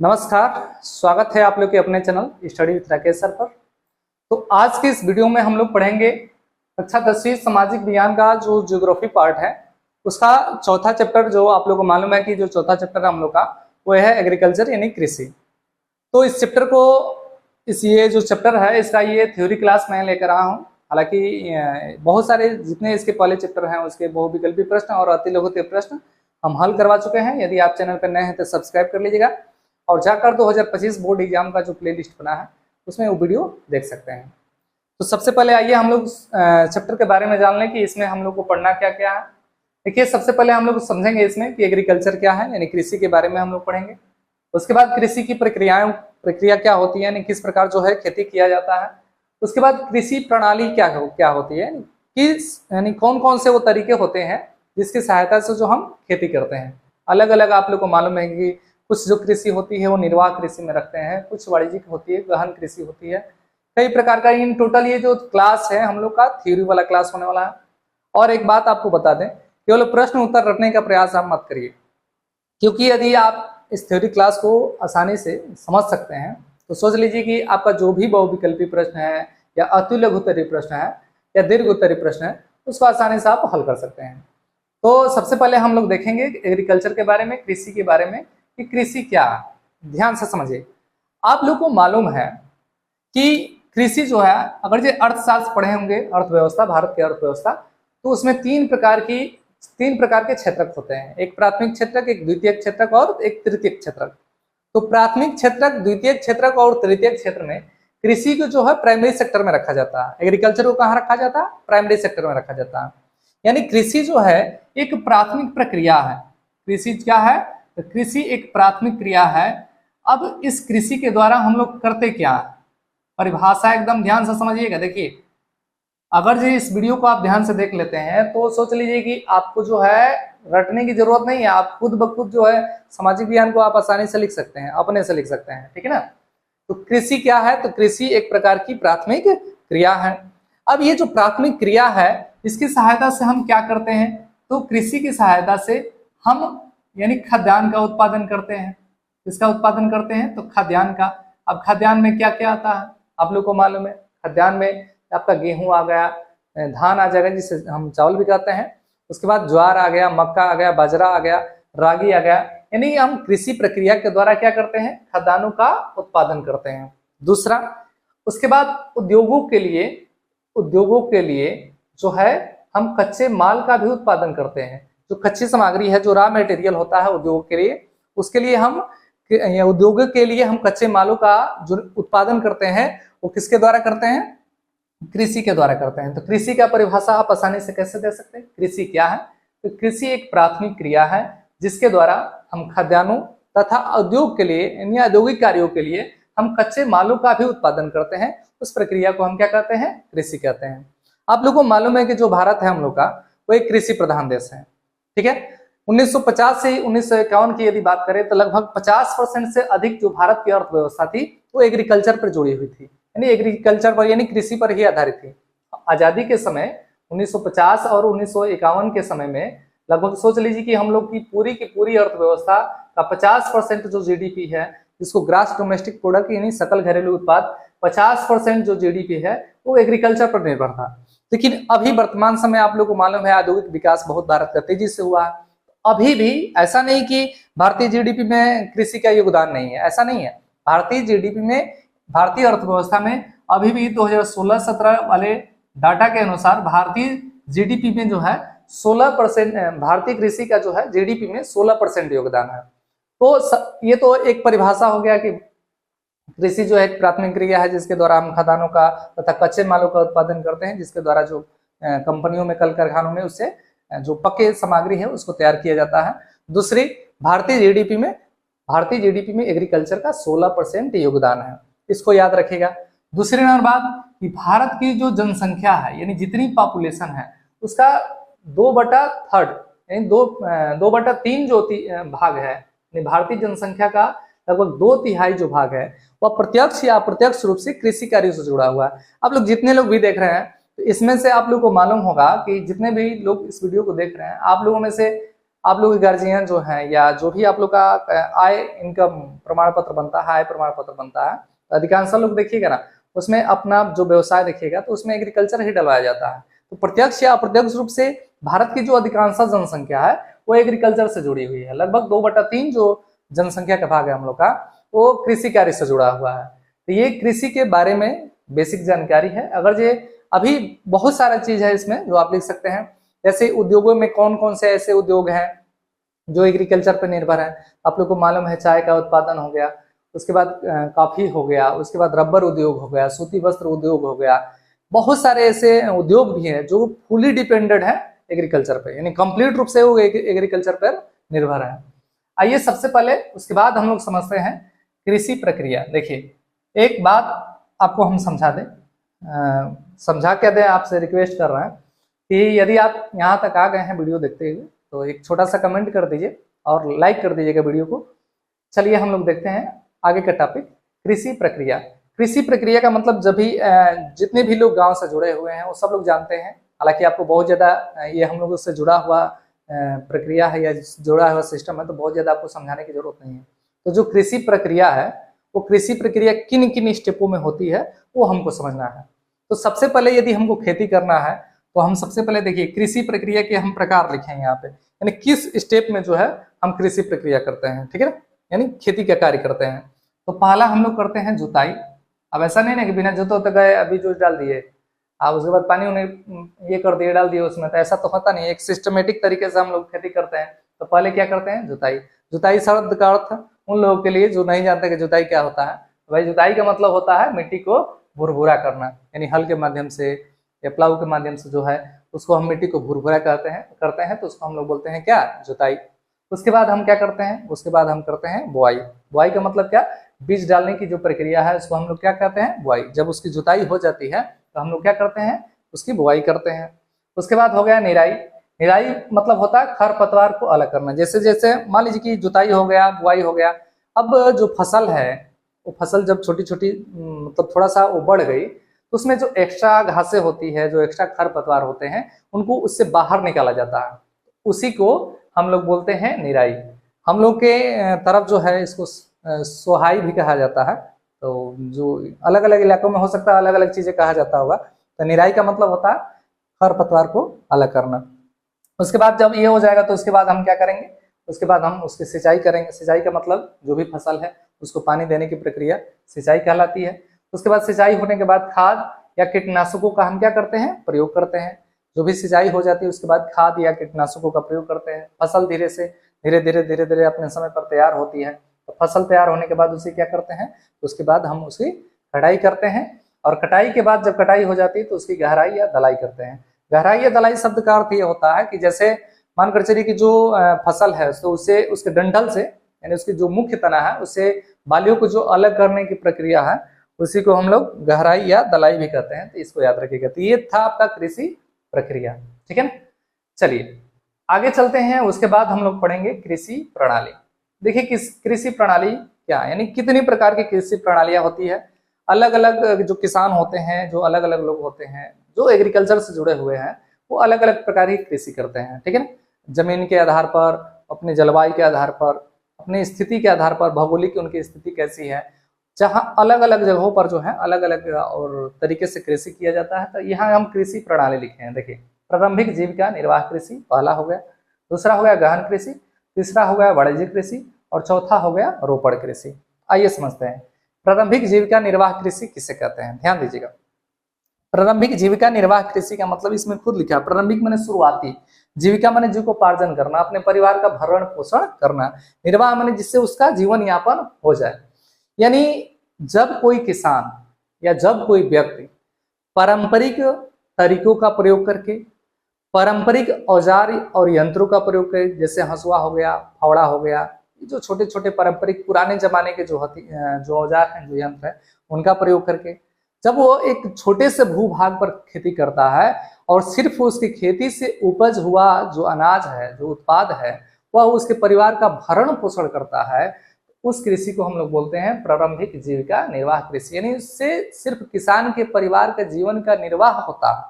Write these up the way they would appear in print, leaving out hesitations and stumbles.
नमस्कार, स्वागत है आप लोग के अपने channel study with Rakesh sir पर। तो आज के इस वीडियो में हम लोग पढ़ेंगे कक्षा 10वीं सामाजिक विज्ञान का जो ज्योग्राफी पार्ट है उसका चौथा चैप्टर। जो आप लोगों को मालूम है कि जो चौथा चैप्टर है हम लोग का वो है एग्रीकल्चर यानी कृषि। तो इस चैप्टर को ये जो चैप्टर है इसका ये थ्योरी क्लास मैं लेकर आया हूँ। हालांकि बहुत सारे जितने इसके पहले चैप्टर हैं उसके बहुविकल्पी प्रश्न और अति लघुत्तम प्रश्न हम हल करवा चुके हैं। यदि आप चैनल पर नए हैं तो सब्सक्राइब कर लीजिएगा और जाकर 2025 बोर्ड एग्जाम का जो प्लेलिस्ट बना है उसमें वो वीडियो देख सकते हैं। तो सबसे पहले आइए हम लोग चैप्टर के बारे में जान लें कि इसमें हम लोग को पढ़ना क्या क्या है। देखिए, सबसे पहले हम लोग समझेंगे इसमें कि एग्रीकल्चर क्या है, यानी कृषि के बारे में हम लोग पढ़ेंगे। उसके बाद कृषि की प्रक्रिया क्या होती है, यानी किस प्रकार जो है खेती किया जाता है। उसके बाद कृषि प्रणाली क्या होती है, यानी कौन कौन से वो तरीके होते हैं जिसकी सहायता से जो हम खेती करते हैं। अलग अलग आप लोग को मालूम है कि कुछ जो कृषि होती है वो निर्वाह कृषि में रखते हैं, कुछ वाणिज्यिक होती है, गहन कृषि होती है, कई प्रकार का। इन टोटल ये जो क्लास है हम लोग का थ्योरी वाला क्लास होने वाला है। और एक बात आपको बता दें, केवल प्रश्न उत्तर रटने का प्रयास आप मत करिए, क्योंकि यदि आप इस थ्योरी क्लास को आसानी से समझ सकते हैं तो सोच लीजिए कि आपका जो भी बहुविकल्पी प्रश्न है या अति लघुत्तरीय प्रश्न है या दीर्घ उत्तरीय प्रश्न है उसको आसानी से आप हल कर सकते हैं। तो सबसे पहले हम लोग देखेंगे एग्रीकल्चर के बारे में, कृषि के बारे में कि कृषि क्या है। ध्यान से समझिए, आप लोग को मालूम है कि कृषि जो है, अगर जो अर्थशास्त्र पढ़े होंगे, अर्थव्यवस्था, भारत की अर्थव्यवस्था, तो उसमें तीन प्रकार के क्षेत्रक होते हैं। एक प्राथमिक क्षेत्रक, एक द्वितीयक क्षेत्रक और एक तृतीयक क्षेत्रक। तो प्राथमिक क्षेत्रक, द्वितीयक क्षेत्रक और तृतीयक क्षेत्र में कृषि को जो है प्राइमरी सेक्टर में रखा जाता है। एग्रीकल्चर को कहाँ रखा जाता है? प्राइमरी सेक्टर में रखा जाता है। यानी कृषि जो है एक प्राथमिक प्रक्रिया है। कृषि क्या है? तो कृषि एक प्राथमिक क्रिया है। अब इस कृषि के द्वारा हम लोग करते क्या है, परिभाषा एकदम ध्यान से समझिएगा। देखिए, अगर जो इस वीडियो को आप ध्यान से देख लेते हैं तो सोच लीजिए कि आपको जो है रटने की जरूरत नहीं है, आप खुद ब खुद जो है सामाजिक विज्ञान को आप आसानी से लिख सकते हैं, अपने से लिख सकते हैं, ठीक है ना। तो कृषि क्या है? तो कृषि एक प्रकार की प्राथमिक क्रिया है। अब ये जो प्राथमिक क्रिया है इसकी सहायता से हम क्या करते हैं? तो कृषि की सहायता से हम यानी खाद्यान्न का उत्पादन करते हैं। इसका उत्पादन करते हैं तो खाद्यान्न का। अब खाद्यान्न में क्या क्या आता है आप लोग को मालूम है। खाद्यान्न में आपका गेहूं आ गया, धान आ जाएगा जिसे हम चावल भी कहते हैं, उसके बाद ज्वार आ गया, मक्का आ गया, बाजरा आ गया, रागी आ गया। यानी हम कृषि प्रक्रिया के द्वारा क्या करते हैं? खाद्यान्नों का उत्पादन करते हैं। दूसरा, उसके बाद उद्योगों के लिए जो है हम कच्चे माल का भी उत्पादन करते हैं। जो कच्ची सामग्री है, जो रॉ मटेरियल होता है उद्योग के लिए, उसके लिए हम उद्योगों के लिए हम कच्चे मालों का जो उत्पादन करते हैं वो किसके द्वारा करते हैं? कृषि के द्वारा करते हैं। तो कृषि का परिभाषा आप आसानी से कैसे दे सकते हैं? कृषि क्या है? तो कृषि एक प्राथमिक क्रिया है जिसके द्वारा हम खाद्यान्नों तथा उद्योग के लिए यानी औद्योगिक कार्यों के लिए हम कच्चे मालों का भी उत्पादन करते हैं। उस प्रक्रिया को हम क्या कहते हैं? कृषि कहते हैं। आप लोगों को मालूम है कि जो भारत है हम लोग का वो एक कृषि प्रधान देश है, ठीक है। 1950 से 1951 की यदि बात करें तो लगभग 50% से अधिक जो भारत की अर्थव्यवस्था थी वो एग्रीकल्चर पर जुड़ी हुई थी, यानी एग्रीकल्चर पर यानी कृषि पर ही आधारित थी। आजादी के समय 1950 और 1951 के समय में लगभग सोच लीजिए कि हम लोग की पूरी अर्थव्यवस्था का 50% जो जीडीपी है, जिसको ग्रास डोमेस्टिक प्रोडक्ट यानी सकल घरेलू उत्पाद, 50% जो जीडीपी है वो एग्रीकल्चर पर निर्भर था। लेकिन अभी वर्तमान समय आप लोग को मालूम है औद्योगिक विकास बहुत भारत का तेजी से हुआ है। अभी भी ऐसा नहीं कि भारतीय जीडीपी में कृषि का योगदान नहीं है, ऐसा नहीं है। भारतीय जीडीपी में, भारतीय अर्थव्यवस्था में अभी भी 2016-17 वाले डाटा के अनुसार भारतीय जीडीपी में जो है 16%, भारतीय कृषि का जो है जीडीपी में 16% योगदान है। तो ये तो एक परिभाषा हो गया कि कृषि जो है एक प्राथमिक क्रिया है जिसके द्वारा हम खाद्यान्नों का तथा कच्चे मालों का उत्पादन करते हैं, जिसके द्वारा जो कंपनियों में, कल कारखानों में उससे जो पक्के सामग्री है उसको तैयार किया जाता है। दूसरी, भारतीय जीडीपी में एग्रीकल्चर का 16% योगदान है, इसको याद रखिएगा। दूसरी नंबर बात कि भारत की जो जनसंख्या है यानी जितनी पॉपुलेशन है उसका 2/3 यानी 2/3 जो भाग है, भारतीय जनसंख्या का लगभग 2/3 जो भाग है वह प्रत्यक्ष या अप्रत्यक्ष रूप से कृषि कार्यों से जुड़ा हुआ है। आप लोग जितने लोग भी देख रहे हैं तो इसमें से आप लोग को मालूम होगा कि जितने भी लोग इस वीडियो को देख रहे हैं, आप लोगों में से आप लोग के गार्जियन जो हैं या जो भी आप लोग का आय इनकम प्रमाण पत्र बनता है, आय प्रमाण पत्र बनता है, तो अधिकांश लोग देखिएगा ना उसमें अपना जो व्यवसाय देखिएगा तो उसमें एग्रीकल्चर ही डलवाया जाता है। तो प्रत्यक्ष या अप्रत्यक्ष रूप से भारत की जो अधिकांश जनसंख्या है वो एग्रीकल्चर से जुड़ी हुई है। लगभग 2/3 जो जनसंख्या का भाग है हम लोग का वो कृषि कार्य से जुड़ा हुआ है। तो ये कृषि के बारे में बेसिक जानकारी है। अगर ये अभी बहुत सारा चीज है इसमें जो आप लिख सकते हैं, जैसे उद्योगों में कौन कौन से ऐसे उद्योग हैं जो एग्रीकल्चर पर निर्भर है। आप लोग को मालूम है चाय का उत्पादन हो गया, उसके बाद कॉफी हो गया, उसके बाद रबर उद्योग हो गया, सूती वस्त्र उद्योग हो गया। बहुत सारे ऐसे उद्योग भी हैं जो फुली डिपेंडेंट है एग्रीकल्चर पे, यानी कंप्लीट रूप से वो एग्रीकल्चर पर निर्भर है। आइए सबसे पहले उसके बाद हम लोग समझते हैं कृषि प्रक्रिया। देखिए एक बात आपको हम समझा दें, समझा क्या दें, आपसे रिक्वेस्ट कर रहे हैं कि यदि आप यहाँ तक आ गए हैं वीडियो देखते हुए तो एक छोटा सा कमेंट कर दीजिए और लाइक कर दीजिएगा वीडियो को। चलिए हम लोग देखते हैं आगे का टॉपिक, कृषि प्रक्रिया। कृषि प्रक्रिया का मतलब जब भी जितने भी लोग गांव से जुड़े हुए हैं वो सब लोग जानते हैं। हालांकि आपको बहुत ज़्यादा ये हम लोग उससे जुड़ा हुआ प्रक्रिया है या जुड़ा हुआ सिस्टम है तो बहुत ज़्यादा आपको समझाने की जरूरत नहीं है। तो जो कृषि प्रक्रिया है वो कृषि प्रक्रिया किन किन स्टेपों में होती है वो हमको समझना है। तो सबसे पहले यदि हमको खेती करना है तो हम सबसे पहले देखिए कृषि प्रक्रिया के हम प्रकार लिखे हैं यहाँ पे, यानी किस स्टेप में जो है हम कृषि प्रक्रिया करते हैं, ठीक है ना, यानी खेती का कार्य करते हैं। तो पहला हम लोग करते हैं जुताई। अब ऐसा नहीं ना कि बिना जोते गए अभी जो डाल दिए आप उसके बाद पानी उन्हें ये कर दिए डाल दिए उसमें, तो ऐसा तो होता नहीं। एक सिस्टमेटिक तरीके से हम लोग खेती करते हैं। तो पहले क्या करते हैं जुताई। जुताई शब्द का अर्थ उन लोगों के लिए जो नहीं जानते कि जुताई क्या होता है, भाई जुताई का मतलब होता है मिट्टी को भुरभुरा करना, यानी हल के माध्यम से या प्लाऊ के माध्यम से जो है उसको हम मिट्टी को भुरभुरा करते हैं तो उसको हम लोग बोलते हैं क्या, जुताई। उसके बाद हम क्या करते हैं, उसके बाद हम करते हैं बुआई। बुआई का मतलब क्या, बीज डालने की जो प्रक्रिया है उसको हम लोग क्या कहते हैं, बुआई। जब उसकी जुताई हो जाती है तो हम लोग क्या करते हैं, उसकी बुआई करते हैं। उसके बाद हो गया निराई। निराई मतलब होता है खरपतवार को अलग करना। जैसे जैसे मान लीजिए कि जुताई हो गया, बुआई हो गया, अब जो फसल है वो फसल जब छोटी छोटी मतलब थोड़ा सा वो बढ़ गई तो उसमें जो एक्स्ट्रा घासें होती है, जो एक्स्ट्रा खरपतवार होते हैं उनको उससे बाहर निकाला जाता है, उसी को हम लोग बोलते हैं निराई। हम लोग के तरफ जो है इसको सोहाई भी कहा जाता है। तो जो अलग अलग इलाकों में हो सकता है अलग अलग चीजें कहा जाता होगा। तो निराई का मतलब होता है खरपतवार को अलग करना। उसके बाद जब ये हो जाएगा तो उसके बाद हम क्या करेंगे, उसके बाद हम उसकी सिंचाई करेंगे। सिंचाई का मतलब जो भी फसल है उसको पानी देने की प्रक्रिया सिंचाई कहलाती है। उसके बाद सिंचाई होने के बाद खाद या कीटनाशकों का हम क्या करते हैं, प्रयोग करते हैं। जो भी सिंचाई हो जाती है उसके बाद खाद या कीटनाशकों का प्रयोग करते हैं। फसल धीरे धीरे अपने समय पर तैयार होती है। तो फसल तैयार होने के बाद उसे क्या करते हैं, उसके बाद हम उसकी कटाई करते हैं। और कटाई के बाद जब कटाई हो जाती है तो उसकी गहराई या दलाई करते हैं। गहराई या दलाई शब्द का अर्थ ये होता है कि जैसे मानकर चलिए कि जो फसल है तो उसे उसके डंठल से यानी उसकी जो मुख्य तना है उससे बालियों को जो अलग करने की प्रक्रिया है उसी को हम लोग गहराई या दलाई भी कहते हैं। तो इसको याद रखिएगा। तो ये था आपका कृषि प्रक्रिया, ठीक है ना। चलिए आगे चलते हैं। उसके बाद हम लोग पढ़ेंगे कृषि प्रणाली। देखिए किस कृषि प्रणाली क्या है, यानी कितनी प्रकार की कृषि प्रणालियां होती है। अलग अलग जो किसान होते हैं, जो अलग अलग लोग होते हैं जो एग्रीकल्चर से जुड़े हुए हैं वो अलग अलग प्रकार की कृषि करते हैं, ठीक है ना। जमीन के आधार पर, अपने जलवायु के आधार पर, अपनी स्थिति के आधार पर, भौगोलिक उनकी स्थिति कैसी है, जहाँ अलग अलग जगहों पर जो है अलग अलग और तरीके से कृषि किया जाता है। तो यहाँ हम कृषि प्रणाली लिखे हैं। देखिए प्रारंभिक जीविका निर्वाह कृषि पहला हो गया, दूसरा हो गया गहन कृषि, तीसरा हो गया वाणिज्यिक कृषि और चौथा हो गया रोपड़ कृषि। आइए समझते हैं प्रारंभिक जीविका निर्वाह कृषि किसे कहते हैं। ध्यान दीजिएगा, प्रारंभिक जीविका निर्वाह कृषि का मतलब इसमें खुद लिखा, प्रारंभिक माने शुरुआती, जीविका माने जीविकोपार्जन करना, अपने परिवार का भरण पोषण करना, निर्वाह माने जिससे उसका जीवन यापन हो जाए। यानी जब कोई किसान या जब कोई व्यक्ति पारंपरिक तरीकों का प्रयोग करके, पारंपरिक औजार और यंत्रों का प्रयोग करे, जैसे हंसुआ हो गया, फावड़ा हो गया, जो छोटे छोटे पारंपरिक पुराने जमाने के जो औजार हैं, जो यंत्र है, उनका प्रयोग करके जब वो एक छोटे से भूभाग पर खेती करता है और सिर्फ उसकी खेती से उपज हुआ जो अनाज है, जो उत्पाद है, वह उसके परिवार का भरण पोषण करता है, उस कृषि को हम लोग बोलते हैं प्रारंभिक जीविका निर्वाह कृषि। यानी उससे सिर्फ किसान के परिवार का जीवन का निर्वाह होता है,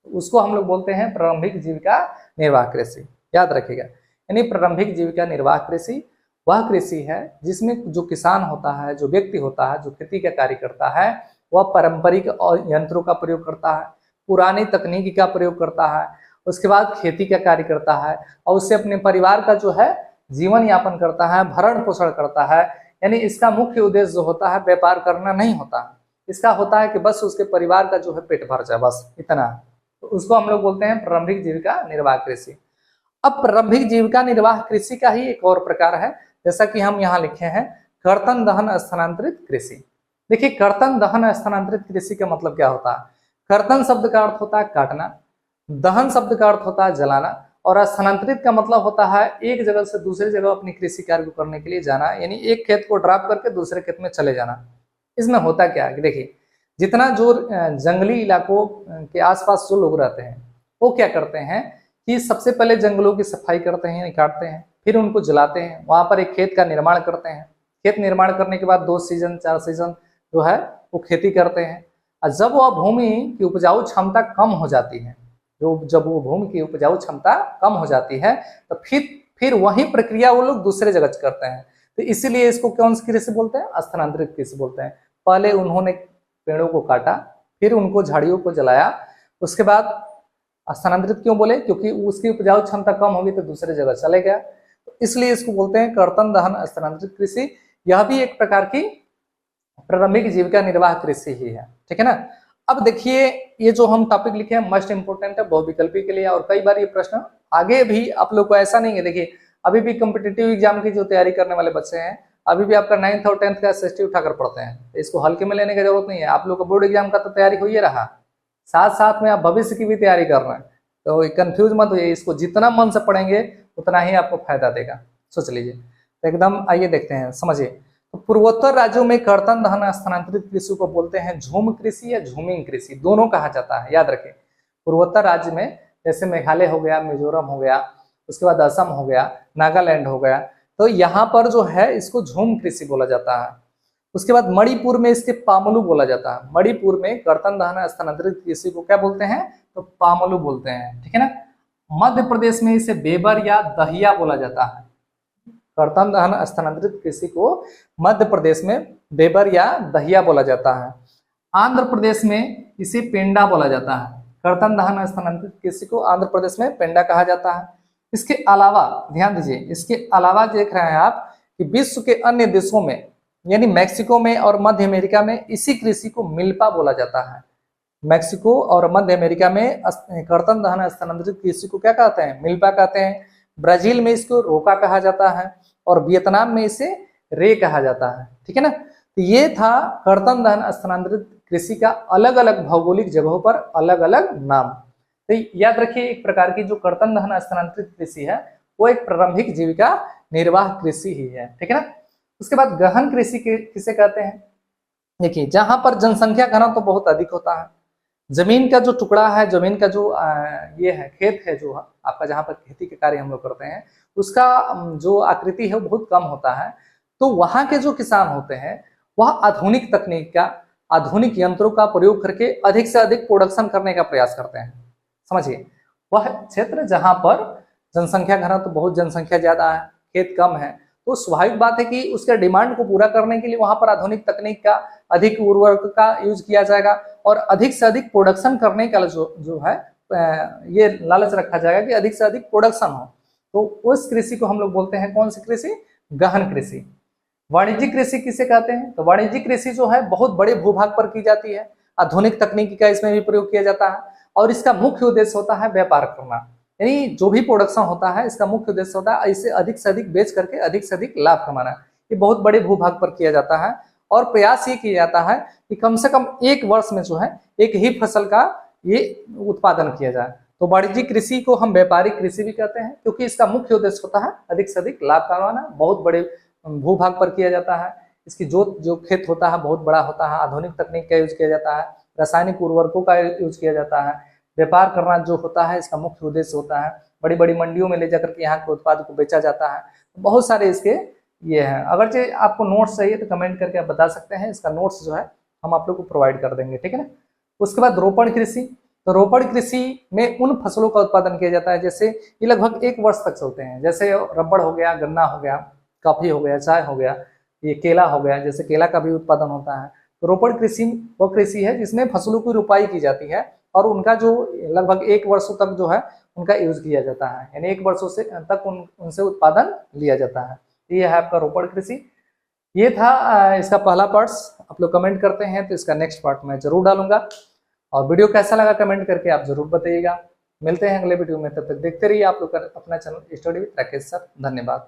उसको हम लोग बोलते हैं प्रारंभिक जीविका निर्वाह कृषि। याद रखिएगा। यानी प्रारंभिक जीविका निर्वाह कृषि वह कृषि है जिसमें जो किसान होता है, जो व्यक्ति होता है, जो खेती का कार्य करता है, वह पारंपरिक और यंत्रों का प्रयोग करता है, पुरानी तकनीकी का प्रयोग करता है, उसके बाद खेती का कार्य करता है और उससे अपने परिवार का जो है जीवन यापन करता है, भरण पोषण करता है। यानी इसका मुख्य उद्देश्य जो होता है व्यापार करना नहीं होता है, इसका होता है कि बस उसके परिवार का जो है पेट भर जाए, बस इतना। तो उसको हम लोग बोलते हैं प्रारंभिक जीविका निर्वाह कृषि। अब प्रारंभिक जीविका निर्वाह कृषि का ही एक और प्रकार है, जैसा कि हम यहाँ लिखे हैं कर्तन दहन स्थानांतरित कृषि। देखिए कर्तन दहन स्थानांतरित कृषि का मतलब क्या होता है। कर्तन शब्द का अर्थ होता है काटना, दहन शब्द का अर्थ होता है जलाना और स्थानांतरित का मतलब होता है एक जगह से दूसरी जगह अपनी कृषि कार्य को करने के लिए जाना, यानी एक खेत को ड्रॉप करके दूसरे खेत में चले जाना। इसमें होता क्या है कि देखिए जितना जो जंगली इलाकों के आसपास जो लोग रहते हैं वो क्या करते हैं कि सबसे पहले जंगलों की सफाई करते हैं, काटते हैं, फिर उनको जलाते हैं, वहां पर एक खेत का निर्माण करते हैं। खेत निर्माण करने के बाद 2 सीजन 4 सीजन जो है वो खेती करते हैं। और जब वह भूमि की उपजाऊ क्षमता कम हो जाती है, जब वो भूमि की उपजाऊ क्षमता कम हो जाती है तो फिर वही प्रक्रिया वो लोग दूसरे जगह करते हैं। तो इसीलिए इसको कौन सी कृषि बोलते हैं, स्थानांतरित कृषि बोलते हैं। पहले उन्होंने पेड़ों को काटा, फिर उनको झाड़ियों को जलाया, उसके बाद स्थानांतरित क्यों बोले, क्योंकि उसकी उपजाऊ क्षमता कम होगी तो दूसरे जगह चले गया, तो इसलिए इसको बोलते हैं कर्तन दहन स्थानांतरित कृषि। यह भी एक प्रकार की प्रारंभिक जीविका निर्वाह कृषि ही है, ठीक है ना। अब देखिए ये जो हम टॉपिक लिखे हैं मोस्ट इंपोर्टेंट है बहुविकल्पी के लिए, और कई बार ये प्रश्न आगे भी आप लोग को ऐसा नहीं है। देखिए अभी भी कॉम्पिटिटिव एग्जाम की जो तैयारी करने वाले बच्चे हैं, अभी भी आपका 9th और 10th का एसएसटी उठाकर पढ़ते हैं, तो इसको हल्के में लेने की जरूरत नहीं है। आप लोग का बोर्ड एग्जाम का तो तैयारी हो ही रहा, साथ साथ में आप भविष्य की भी तैयारी कर रहे हैं, तो कंफ्यूज मत होइए। इसको जितना मन से पढ़ेंगे उतना ही आपको फायदा देगा, सोच लीजिए। तो एकदम आइए देखते हैं, समझिए। तो पूर्वोत्तर राज्यों में कर्तन दहन स्थानांतरित कृषि को बोलते हैं झूम कृषि या झूमिंग कृषि, दोनों कहा जाता है, याद रखें। पूर्वोत्तर राज्य में जैसे मेघालय हो गया, मिजोरम हो गया, उसके बाद असम हो गया, नागालैंड हो गया, तो यहाँ पर जो है इसको झूम कृषि बोला जाता है। उसके बाद मणिपुर में इसके पामलू बोला जाता है। मणिपुर में कर्तन दहन स्थानांतरित कृषि को क्या बोलते हैं, तो पामलू बोलते हैं, ठीक है ना। मध्य प्रदेश में इसे बेबर या दहिया बोला जाता है। कर्तन दहन स्थानांतरित कृषि को मध्य प्रदेश में बेबर या दहिया बोला जाता है। आंध्र प्रदेश में इसे पेंडा बोला जाता है। कर्तन दहन स्थानांतरित कृषि को आंध्र प्रदेश में पेंडा कहा जाता है। इसके अलावा ध्यान दीजिए, इसके अलावा देख रहे हैं आप कि विश्व के अन्य देशों में यानी मैक्सिको में और मध्य अमेरिका में इसी कृषि को मिल्पा बोला जाता है। मैक्सिको और मध्य अमेरिका में कर्तन दहन स्थानांतरित कृषि को क्या कहते हैं, मिल्पा कहते हैं। ब्राजील में इसको रोका कहा जाता है और वियतनाम में इसे रे कहा जाता है, ठीक है ना। तो ये था कर्तन दहन स्थानांतरित कृषि का अलग अलग भौगोलिक जगहों पर अलग अलग नाम। तो याद रखिए एक प्रकार की जो कर्तन दहन स्थानांतरित कृषि है वो एक प्रारंभिक जीविका निर्वाह कृषि ही है, ठीक है ना। उसके बाद गहन कृषि किसे कहते हैं, देखिए जहां पर जनसंख्या घनत्व तो बहुत अधिक होता है, जमीन का जो टुकड़ा है, जमीन का जो ये है खेत है जो आपका, जहां पर खेती के कार्य हम लोग करते हैं, उसका जो आकृति है वो बहुत कम होता है। तो वहां के जो किसान होते हैं वह आधुनिक तकनीक का, आधुनिक यंत्रों का प्रयोग करके अधिक से अधिक प्रोडक्शन करने का प्रयास करते हैं। समझिए वह क्षेत्र जहां पर जनसंख्या घनत्व तो बहुत जनसंख्या ज्यादा है, खेत कम है, तो स्वाभाविक बात है कि उसके डिमांड को पूरा करने के लिए वहां पर आधुनिक तकनीक का, अधिक उर्वरक का यूज किया जाएगा और अधिक से अधिक प्रोडक्शन करने का जो है ये लालच रखा जाएगा कि अधिक से अधिक प्रोडक्शन हो। तो उस कृषि को हम लोग बोलते हैं कौन सी कृषि, गहन कृषि। वाणिज्यिक कृषि किसे कहते हैं, तो वाणिज्यिक कृषि जो है बहुत बड़े भूभाग पर की जाती है, आधुनिक तकनीकी का इसमें भी प्रयोग किया जाता है और इसका मुख्य उद्देश्य होता है व्यापार करना। यानी जो भी प्रोडक्शन होता है इसका मुख्य उद्देश्य होता है इसे अधिक से अधिक बेच करके अधिक से अधिक लाभ कमाना। ये बहुत बड़े भूभाग पर किया जाता है और प्रयास ये किया जाता है कि कम से कम एक वर्ष में जो है एक ही फसल का ये उत्पादन किया जाए। तो वाणिज्यिक कृषि को हम व्यापारिक कृषि भी कहते हैं क्योंकि इसका मुख्य उद्देश्य होता है अधिक से अधिक लाभ कमाना, बहुत बड़े भूभाग पर किया जाता है। इसकी जो खेत होता है बहुत बड़ा होता है, आधुनिक तकनीक का यूज किया जाता है, रासायनिक उर्वरकों का यूज किया जाता है। व्यापार करना जो होता है इसका मुख्य उद्देश्य होता है, बड़ी बड़ी मंडियों में ले जाकर के यहाँ के उत्पाद को बेचा जाता है। बहुत सारे इसके ये हैं। अगर जो आपको नोट्स चाहिए तो कमेंट करके आप बता सकते हैं, इसका नोट्स जो है हम आप लोग को प्रोवाइड कर देंगे, ठीक है ना। उसके बाद रोपण कृषि, तो रोपड़ कृषि में उन फसलों का उत्पादन किया जाता है जैसे ये लगभग 1 वर्ष तक चलते हैं, जैसे रबड़ हो गया, गन्ना हो गया, कॉफी हो गया, चाय हो गया, ये केला हो गया, जैसे केला का भी उत्पादन होता है। तो रोपड़ कृषि वो कृषि है जिसमें फसलों की रुपाई की जाती है और उनका जो लगभग 1 वर्षों तक जो है उनका यूज किया जाता है, यानी 1 वर्षों से तक उनसे उत्पादन लिया जाता है। ये है आपका रोपड़ कृषि। ये था इसका पहला पार्ट्स। आप लोग कमेंट करते हैं तो इसका नेक्स्ट पार्ट मैं जरूर डालूंगा, और वीडियो कैसा लगा कमेंट करके आप जरूर बताइएगा। मिलते हैं अगले वीडियो में, तब तक देखते रहिए आप लोग अपना channel study with Rakesh sir. धन्यवाद।